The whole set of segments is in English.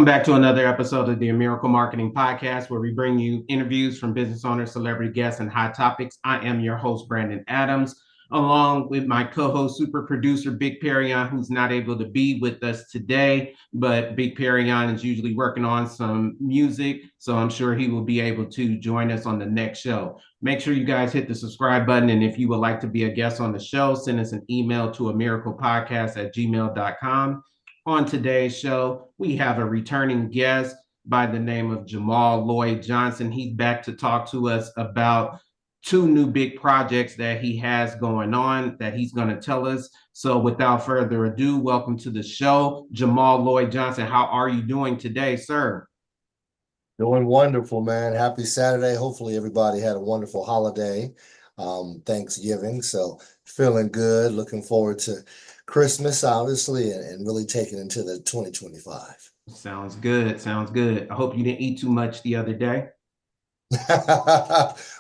Welcome back to another episode of the Miracle Marketing Podcast, where we bring you interviews from business owners, celebrity guests, and hot topics. I am your host, Brandon Adams, along with my co-host, super producer, Big Perion, who's not able to be with us today, but Big Perion is usually working on some music, so I'm sure he will be able to join us on the next show. Make sure you guys hit the subscribe button, and if you would like to be a guest on the show, send us an email to amiraclepodcast@gmail.com. On today's show, we have a returning guest by the name of Jamal Lloyd Johnson. He's back to talk to us about two new big projects that he has going on that he's going to tell us. So without further ado, welcome to the show, Jamal Lloyd Johnson. How are you doing today, sir? Doing wonderful, man. Happy Saturday. Hopefully everybody had a wonderful holiday, Thanksgiving. So feeling good. Looking forward to Christmas, obviously, and really taking into the 2025. Sounds good. Sounds good. I hope you didn't eat too much the other day.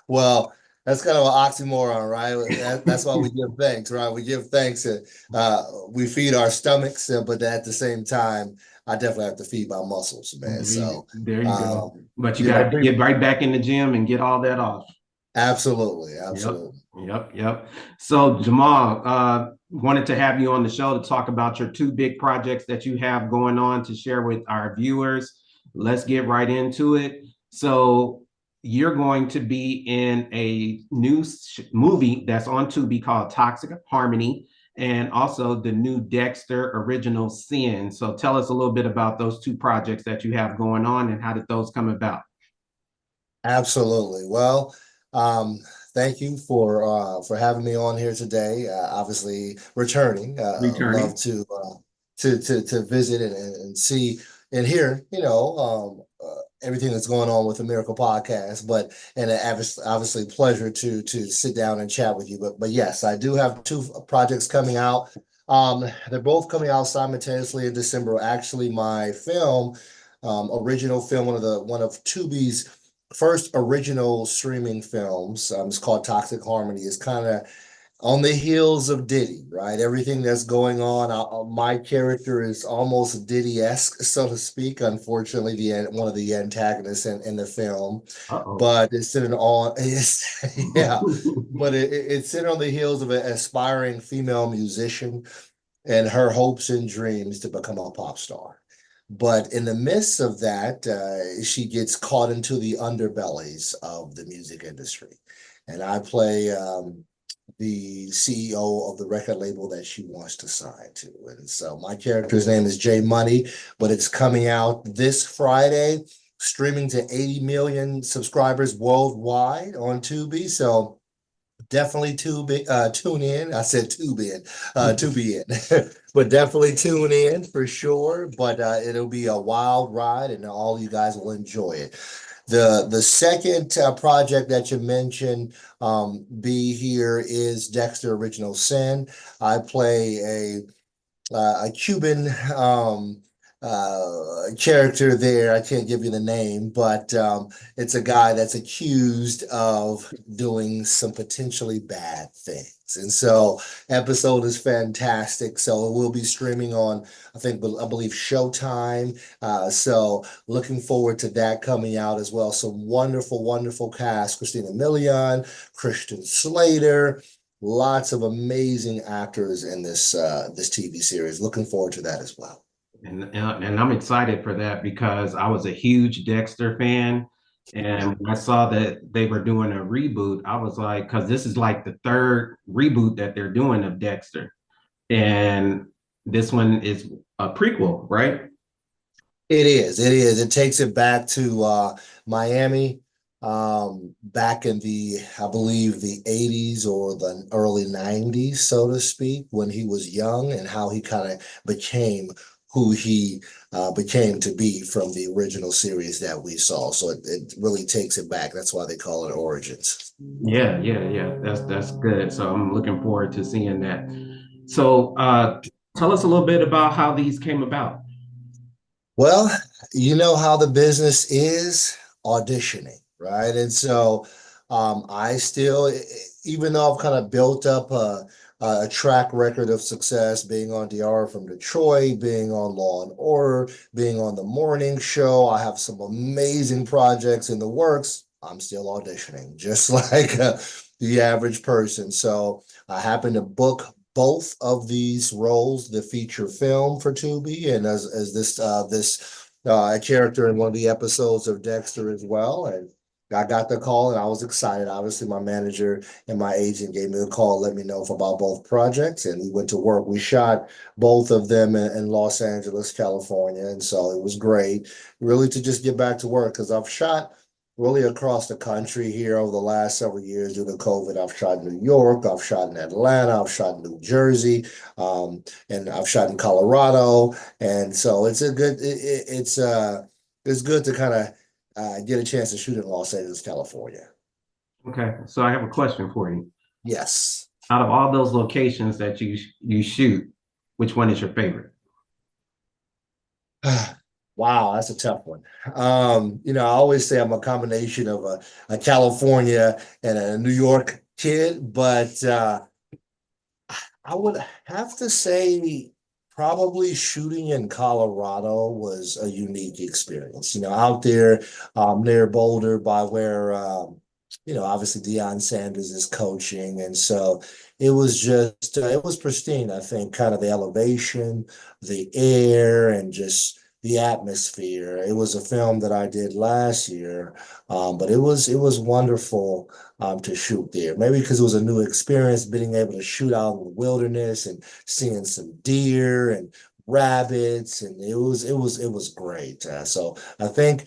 Well, that's kind of an oxymoron, right? That's why we give thanks, right? We give thanks and we feed our stomachs, but at the same time, I definitely have to feed my muscles, man. So there you go. But you got to get right back in the gym and get all that off. Absolutely, absolutely. Yep. So Jamal, wanted to have you on the show to talk about your two big projects that you have going on to share with our viewers. Let's get right into it. So you're going to be in a new movie that's on Tubi called Toxic Harmony, and also the new Dexter Original Sin. So tell us a little bit about those two projects that you have going on and how did those come about? Absolutely. Well, thank you for having me on here today. Obviously, returning. Love to visit and see and hear, everything that's going on with the Miracle Podcast. But obviously pleasure to sit down and chat with you. But yes, I do have two projects coming out. They're both coming out simultaneously in December. Actually, my film, original film, one of Tubi's first original streaming films. It's called Toxic Harmony. It's kind of on the heels of Diddy, right? Everything that's going on. My character is almost Diddy-esque, so to speak. Unfortunately, one of the antagonists in the film. Uh-oh. But it's sitting on, but it's sitting on the heels of an aspiring female musician and her hopes and dreams to become a pop star. But in the midst of that, she gets caught into the underbellies of the music industry. And I play the CEO of the record label that she wants to sign to. And so my character's name is J Money, but it's coming out this Friday, streaming to 80 million subscribers worldwide on Tubi. So definitely tune in. I said Tubi in, but definitely tune in for sure. But it'll be a wild ride, and all you guys will enjoy it. The second project that you mentioned, B here, is Dexter Original Sin. I play a Cuban character there. I can't give you the name, but it's a guy that's accused of doing some potentially bad things. And so episode is fantastic. So it will be streaming on, I believe Showtime. So looking forward to that coming out as well. Some wonderful cast: Christina Milian, Christian Slater, lots of amazing actors in this TV series. Looking forward to that as well. And I'm excited for that because I was a huge Dexter fan. And when I saw that they were doing a reboot, I was like, because this is like the third reboot that they're doing of Dexter. And this one is a prequel, right? It is. It takes it back to Miami, back in I believe the 80s or the early 90s, so to speak, when he was young, and how he kind of became who he became to be from the original series that we saw. So it really takes it back. That's why they call it Origins. Yeah. That's good. So I'm looking forward to seeing that. So tell us a little bit about how these came about. Well, you know how the business is: auditioning, right? And so I still, even though I've kind of built up a track record of success, being on DR from Detroit, being on Law and Order, being on the morning show, I have some amazing projects in the works. I'm still auditioning, just like the average person. So I happen to book both of these roles, the feature film for Tubi, and as this character in one of the episodes of Dexter as well. And I got the call and I was excited. Obviously, my manager and my agent gave me the call, let me know about both projects, and we went to work. We shot both of them in Los Angeles, California, and so it was great, really, to just get back to work because I've shot really across the country here over the last several years due to COVID. I've shot in New York, I've shot in Atlanta, I've shot in New Jersey, and I've shot in Colorado, and so it's good to kind of get a chance to shoot in Los Angeles, California. Okay, so I have a question for you. Yes. Out of all those locations that you shoot, which one is your favorite? Wow, that's a tough one. I always say I'm a combination of a California and a New York kid, but I would have to say probably shooting in Colorado was a unique experience. Out there near Boulder by where obviously Deion Sanders is coaching. And so it was just it was pristine, I think, kind of the elevation, the air, and just the atmosphere. It was a film that I did last year, but it was wonderful to shoot there. Maybe because it was a new experience, being able to shoot out in the wilderness and seeing some deer and rabbits, and it was great. So I think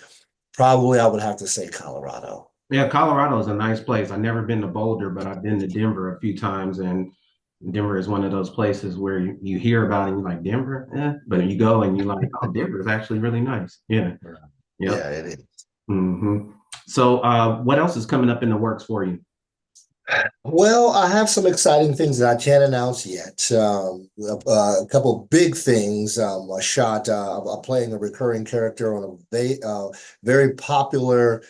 probably I would have to say Colorado. Yeah, Colorado is a nice place. I've never been to Boulder, but I've been to Denver a few times, and Denver is one of those places where you hear about it and you're like, Denver, but you go and you're like, oh, Denver is actually really nice. Yeah, Yeah, yep. it is. hmm So, what else is coming up in the works for you? Well, I have some exciting things that I can't announce yet. A couple big things. I'm playing a recurring character on very popular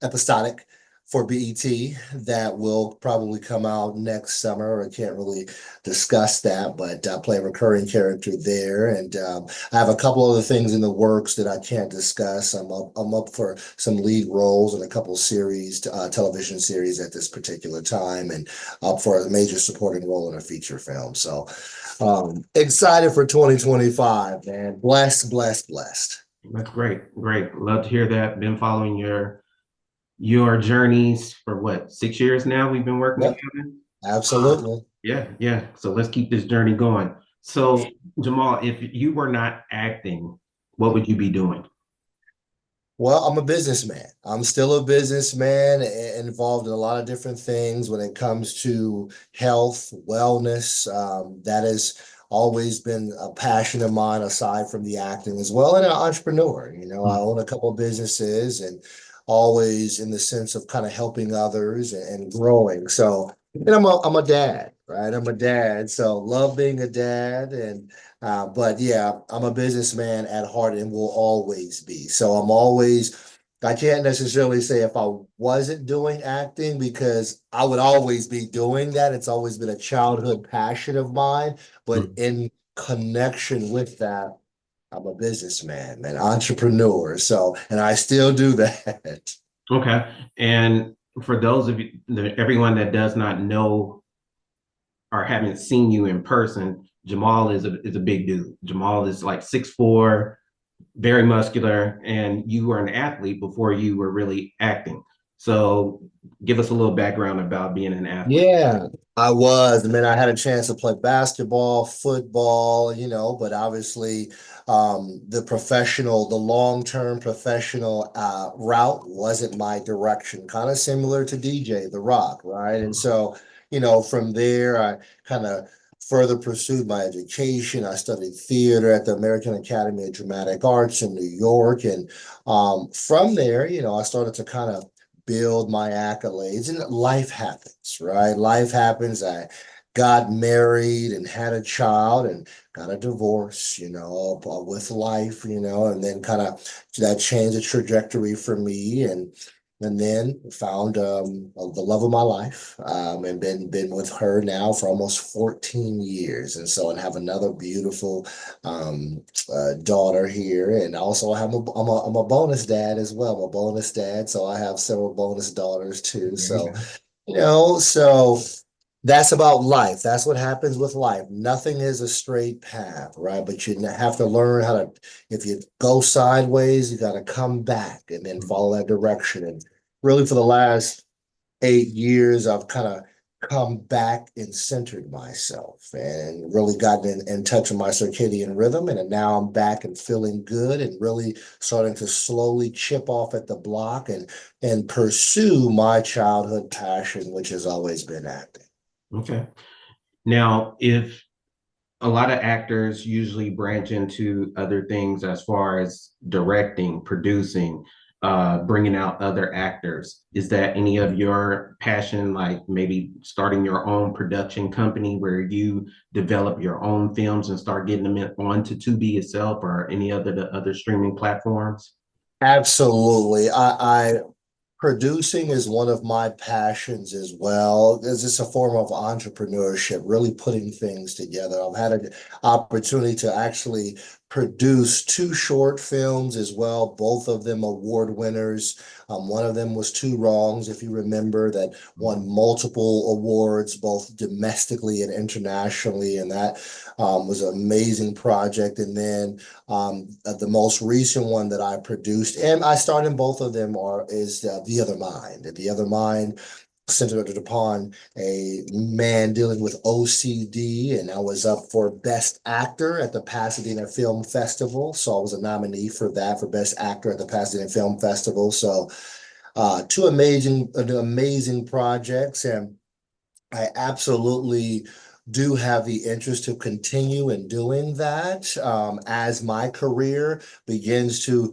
episodic for BET that will probably come out next summer. I can't really discuss that, but I play a recurring character there. And I have a couple other things in the works that I can't discuss. I'm up for some lead roles in a couple series, television series at this particular time, and up for a major supporting role in a feature film. So excited for 2025, man. Blessed, blessed, blessed. That's great, great. Love to hear that. Been following your journeys for what, 6 years now? We've been working Yep, together. absolutely. Yeah, yeah. So let's keep this journey going. So, Jamal, if you were not acting, what would you be doing? Well, I'm a businessman. I'm still a businessman involved in a lot of different things when it comes to health, wellness. That has always been a passion of mine aside from the acting as well. And an entrepreneur. I own a couple of businesses and always in the sense of kind of helping others and growing. So, and I'm a dad, right? I'm a dad. So love being a dad, but yeah, I'm a businessman at heart and will always be. So I can't necessarily say if I wasn't doing acting because I would always be doing that. It's always been a childhood passion of mine. But Mhm. in connection with that, I'm a businessman, an entrepreneur. So, and I still do that. Okay. And for those of you, everyone that does not know or haven't seen you in person, Jamal is a big dude. Jamal is like 6'4", very muscular, and you were an athlete before you were really acting. So give us a little background about being an athlete. Yeah, I was. I mean, I had a chance to play basketball, football, but obviously the long-term professional route wasn't my direction, kind of similar to DJ The Rock, right? And so, from there, I kind of further pursued my education. I studied theater at the American Academy of Dramatic Arts in New York. And from there, I started to kind of build my accolades, and life happens, right? Life happens. I got married and had a child and got a divorce, with life, and then kind of that changed the trajectory for me. And and then found the love of my life, and been with her now for almost 14 years, and so and have another beautiful daughter here, and also I'm a bonus dad as well. I'm a bonus dad, so I have several bonus daughters too. There you So go. so that's about life. That's what happens with life. Nothing is a straight path, right? But you have to learn how to, if you go sideways, you got to come back and then follow that direction. And really, for the last 8 years, I've kind of come back and centered myself and really gotten in touch with my circadian rhythm. And now I'm back and feeling good and really starting to slowly chip off at the block and pursue my childhood passion, which has always been acting. Okay. Now, if a lot of actors usually branch into other things as far as directing, producing, bringing out other actors. Is that any of your passion, like maybe starting your own production company where you develop your own films and start getting them onto Tubi itself or any other the other streaming platforms? Absolutely. I Producing is one of my passions as well. It's just a form of entrepreneurship, really putting things together. I've had an opportunity to actually produce two short films as well, both of them award winners. One of them was Two Wrongs, if you remember, that won multiple awards, both domestically and internationally. And that was an amazing project. And then the most recent one that I produced, and I starred in both of them, is The Other Mind. The Other Mind centered upon a man dealing with OCD, and I was up for Best Actor at the Pasadena Film Festival. So I was a nominee for that, for Best Actor at the Pasadena Film Festival. So two amazing projects, and I absolutely do have the interest to continue in doing that. As my career begins to,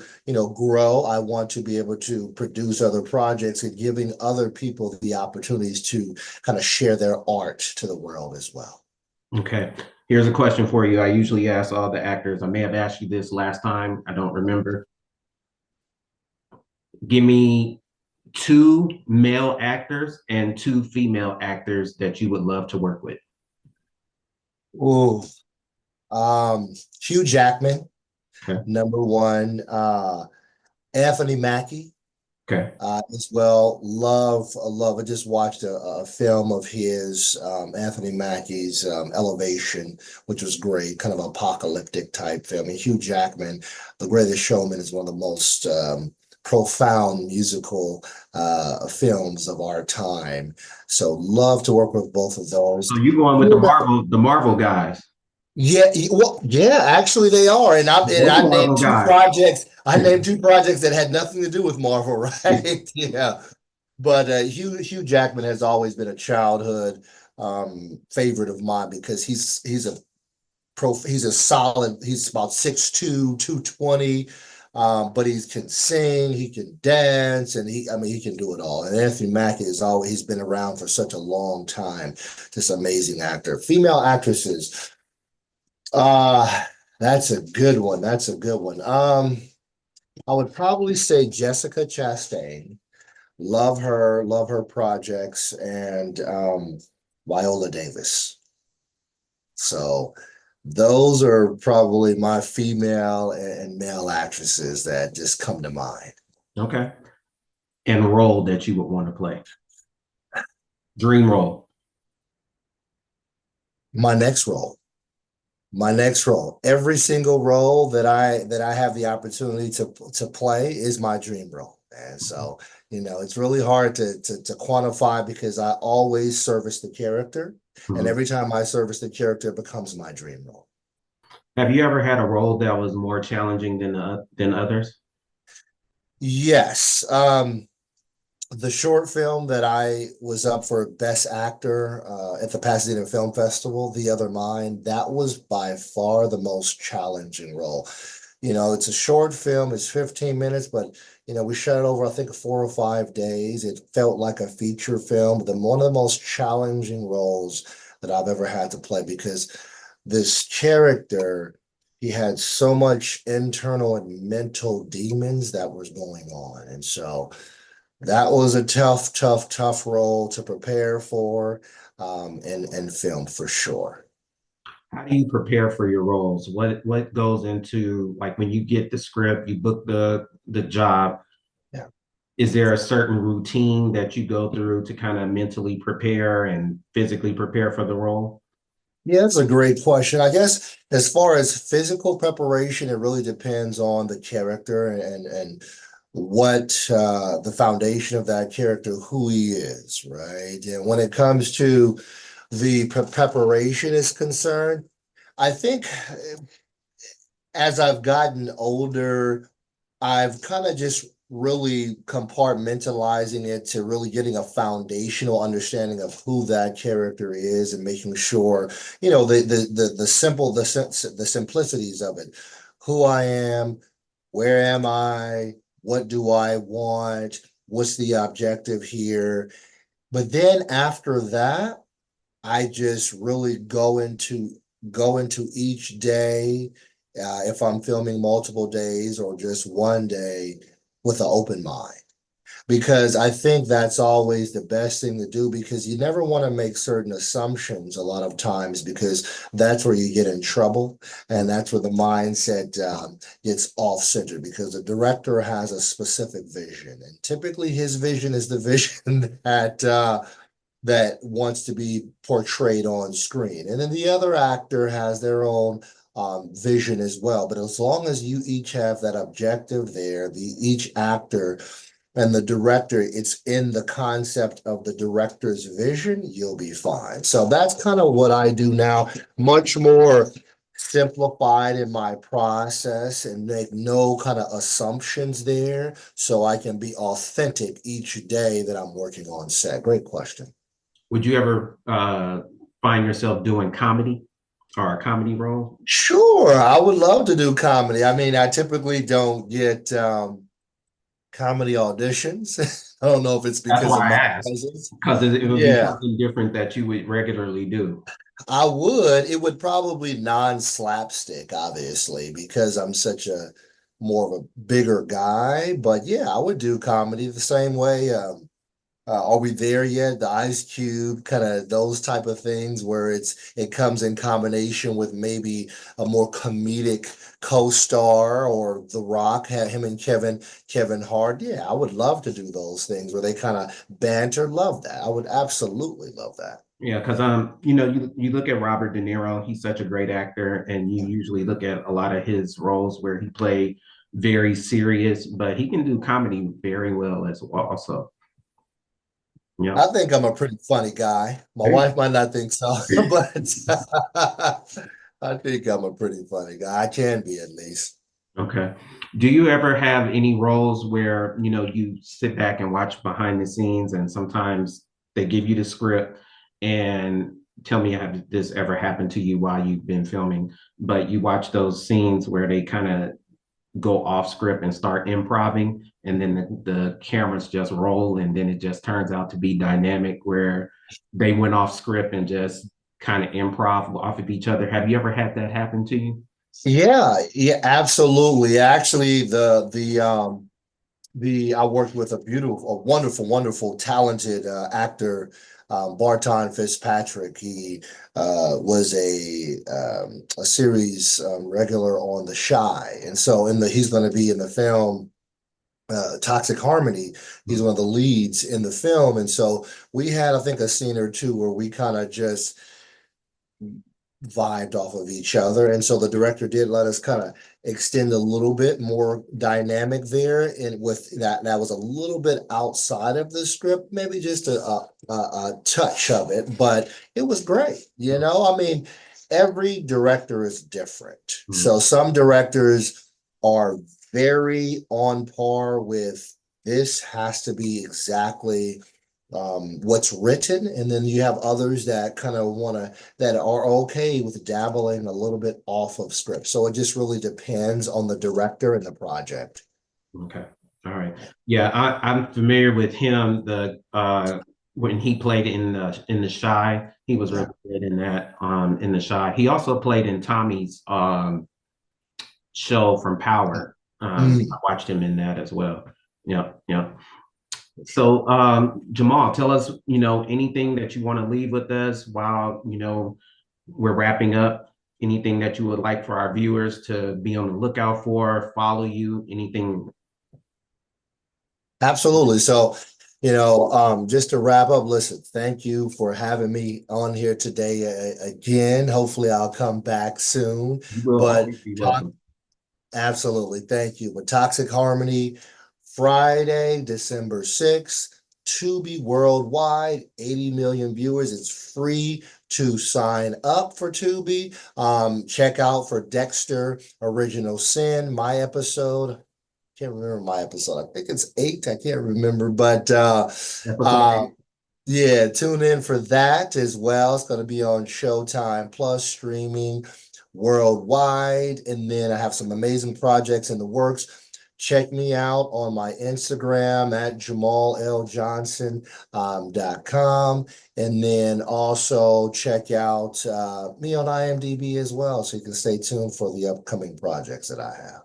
grow, I want to be able to produce other projects and giving other people the opportunities to kind of share their art to the world as well. Okay. Here's a question for you. I usually ask all the actors. I may have asked you this last time. I don't remember. Give me two male actors and two female actors that you would love to work with. Ooh, Hugh Jackman, Okay. number one. Anthony Mackie, Okay. as well. Love. I just watched a film of his, Anthony Mackie's Elevation, which was great, kind of apocalyptic type film. And Hugh Jackman, The Greatest Showman, is one of the most profound musical films of our time. So love to work with both of those. So you going with the Marvel guys. Yeah, well, yeah, actually they are. And Those I named Marvel two guys. projects. I named two projects that had nothing to do with Marvel, right? Yeah. But Hugh Jackman has always been a childhood favorite of mine because he's a solid, he's about 6'2", 220. But he can sing, he can dance, and he can do it all. And Anthony Mackie he's been around for such a long time. Just amazing actor. Female actresses. Uh, that's a good one. That's a good one. I would probably say Jessica Chastain. Love her projects, and Viola Davis. So those are probably my female and male actresses that just come to mind. Okay. And role that you would want to play. Dream role. My next role. My next role. Every single role that I have the opportunity to play is my dream role. And so, it's really hard to quantify because I always service the character. And Mhm. every time I service the character, it becomes my dream role. Have you ever had a role that was more challenging than others? Yes. The short film that I was up for Best Actor at the Pasadena Film Festival, The Other Mind, that was by far the most challenging role. It's a short film, it's 15 minutes, but we shot it over, I think, 4 or 5 days. It felt like a feature film, but one of the most challenging roles that I've ever had to play because this character, he had so much internal and mental demons that was going on. And so That was a tough role to prepare for, and film for sure. How do you prepare for your roles? What goes into, like, when you get the script, you book the job, Yeah. is there a certain routine that you go through to kind of mentally prepare and physically prepare for the role? Yeah, that's a great question. I guess as far as physical preparation, it really depends on the character and what the foundation of that character, who he is, right? And when it comes to the preparation is concerned, I think as I've gotten older, I've kind of just really compartmentalizing it to really getting a foundational understanding of who that character is and making sure, the simple, the simplicities of it. Who I am, where am I, what do I want, what's the objective here? But then after that, I just really go into each day, if I'm filming multiple days or just one day, with an open mind. Because I think that's always the best thing to do, because you never want to make certain assumptions a lot of times, because that's where you get in trouble, and that's where the mindset gets off center, because the director has a specific vision, and typically his vision is the vision that wants to be portrayed on screen. And then the other actor has their own vision as well. But as long as you each have that objective there, each actor and the director, it's in the concept of the director's vision, you'll be fine. So that's kind of what I do now, much more simplified in my process and make no kind of assumptions there, so I can be authentic each day that I'm working on set. Great question. Would you ever find yourself doing comedy or a comedy role? Sure, I would love to do comedy. I mean, I typically don't get comedy auditions. I don't know if it's That's because why of I my asked, presence. because it would be Yeah, something different that you would regularly do. I would. It would probably non-slapstick, obviously, because I'm such a more of a bigger guy. But yeah, I would do comedy the same way. Are we there yet? The Ice Cube, kind of those type of things where it comes in combination with maybe a more comedic co-star, or The Rock, had him and Kevin Hart. Yeah, I would love to do those things where they kind of banter. Love that. I would absolutely love that. Yeah, because you look at Robert De Niro, he's such a great actor, and you usually look at a lot of his roles where he played very serious, but he can do comedy very well as well. Also, yeah, I think I'm a pretty funny guy. My there you wife might not think so, but I think I'm a pretty funny guy. I can be, at least. go. Okay. Do you ever have any roles where you sit back and watch behind the scenes, and sometimes they give you the script and tell me, have this ever happened to you while you've been filming? But you watch those scenes where they kind of go off script and start improving, and then the cameras just roll, and then it just turns out to be dynamic where they went off script and just kind of improv off of each other. Have you ever had that happen to you? Yeah, yeah, absolutely. Actually, the I worked with a wonderful, talented actor, Barton Fitzpatrick. He was a series regular on The Shy, and so he's going to be in the film Toxic Harmony. He's one of the leads in the film, and so we had, I think, a scene or two where we kind of just vibed off of each other. And so the director did let us kind of extend a little bit more dynamic there. And with that was a little bit outside of the script, maybe just a touch of it, but it was great. I mean, every director is different. Mm. So some directors are very on par with, this has to be exactly what's written, and then you have others that kind of that are okay with dabbling a little bit off of script. So it just really depends on the director and the project. Okay. All right. Yeah, I'm familiar with him. The when he played in the Shy, he was Yeah. really good in that. In the Shy, he also played in Tommy's show from Power. I Mm. watched him in that as well. Yeah, yeah. So, Jamal, tell us, anything that you want to leave with us while, we're wrapping up. Anything that you would like for our viewers to be on the lookout for, follow you, anything. Absolutely. So, just to wrap up, listen, thank you for having me on here today again. Hopefully, I'll come back soon. You will But always be talk, welcome. absolutely, thank you. But Toxic Harmony, Friday, December 6th, Tubi worldwide, 80 million viewers. It's free to sign up for Tubi. Check out for Dexter Original Sin, my episode. Can't remember my episode. I think it's 8. I can't remember, but Episode uh 8. yeah, tune in for that as well. It's going to be on Showtime Plus streaming worldwide. And then I have some amazing projects in the works. Check me out on my Instagram at Jamal L. Johnson .com. And then also check out me on IMDb as well, so you can stay tuned for the upcoming projects that I have.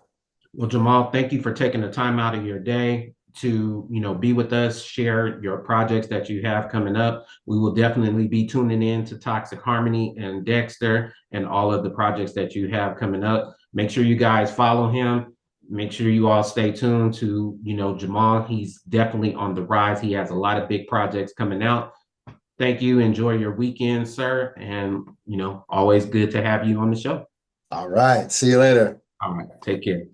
Well, Jamal, thank you for taking the time out of your day to, be with us, share your projects that you have coming up. We will definitely be tuning in to Toxic Harmony and Dexter and all of the projects that you have coming up. Make sure you guys follow him. Make sure you all stay tuned to, Jamal. He's definitely on the rise. He has a lot of big projects coming out. Thank you. Enjoy your weekend, sir. And, always good to have you on the show. All right. See you later. All right. Take care.